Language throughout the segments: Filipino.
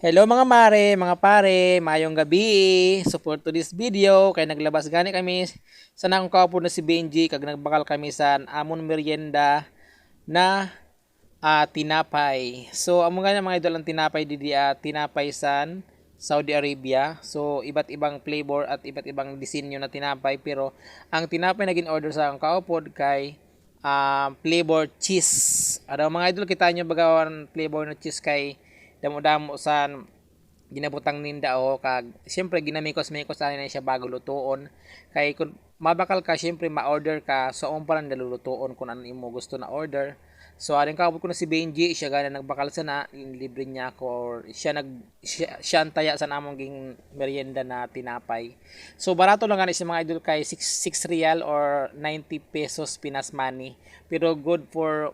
Hello mga mare, mga pare, mayong gabi. Support to this video kay naglabas gani kami sa nakong kaupo na si Benji kag nagbakal kami sa amon merienda na tinapay. So amo nga mga idol ang tinapay didi tinapay san Saudi Arabia. So iba't ibang flavor at iba't ibang disenyo na tinapay pero ang tinapay na gin-order sa akong kaupod kay flavor cheese. Ano mga idol kita nyo bagawan flavor na cheese kay damo-damo sa ginabutang ninda o kag siyempre ginamikos-mikos ani na siya bago lutuon kay kun mabakal ka siyempre ma-order ka so pa lang nalulutuon kung ano imo gusto na order. So aring kaabot ko na si Benji siya gana nagbakal sa na libre niya ako or siya antaya sa namong ging merienda na tinapay. So barato lang gani sa mga idol kay 6 real or 90 pesos Pinas money pero good for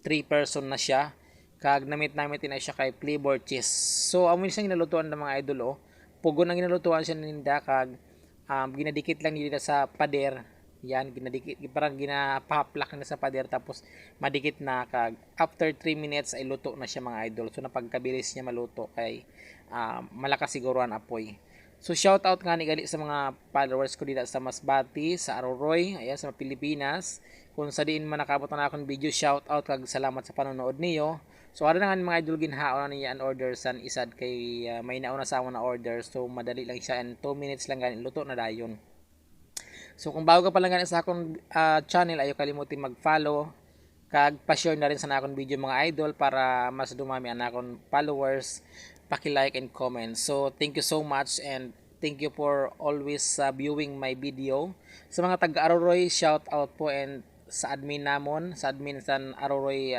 3 person na siya kag namit na siya kay flavor cheese. So amo siyang ginalutuan ng mga idol pugon ang ginalutuan siya ninda kag ginadikit lang nila sa pader. Yan ginadikit parang ginapaplak na sa pader tapos madikit na kag after 3 minutes ay luto na siya mga idol. So napagkabilis niya maluto kay malakas siguro ang apoy. So shout out nga ni gali sa mga followers ko dito sa Masbati, sa Aroroy, ayan sa Pilipinas. Kung sa diin man nakabot na akong video, shout out kag salamat sa panonood niyo. So ara na nga mga idol ginhaon na niya an order san isad kay may nauna sa amo na order so madali lang siya and 2 minutes lang ganin luto na dayon. So kung bago ka pa lang ganin sa akong channel ayo kalimutin mag-follow kag pa-share na rin sa akong video mga idol para mas dumami ang akong followers, paki-like and comment. So thank you so much and thank you for always viewing my video. Sa mga taga Aroroy, shout out po and sa admin namon, sa admin sa Aroroy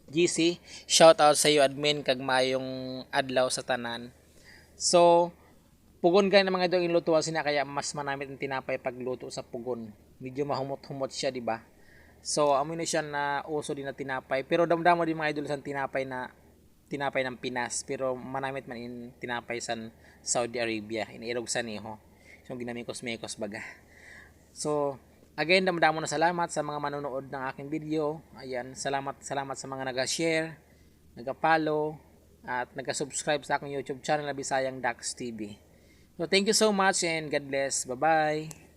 GC, shout out sa iyo admin kag mayong adlaw sa tanan. So pugon gani mga idol ilutuan sina kaya mas manamit ang tinapay pagluto sa pugon. Medyo mahumot-humot siya, di ba? So amo na siya na uso din na tinapay pero damdamo din mga idol sa tinapay ng Pinas pero manamit man in tinapay sa Saudi Arabia iniirog sa niho. So ginamikos-mikos baga. So again, damdamo na salamat sa mga manonood ng aking video. Ayan, salamat sa mga nag-share, nag-follow, at nag-subscribe sa aking YouTube channel na Bisayang Dax TV. So, thank you so much and God bless. Bye-bye.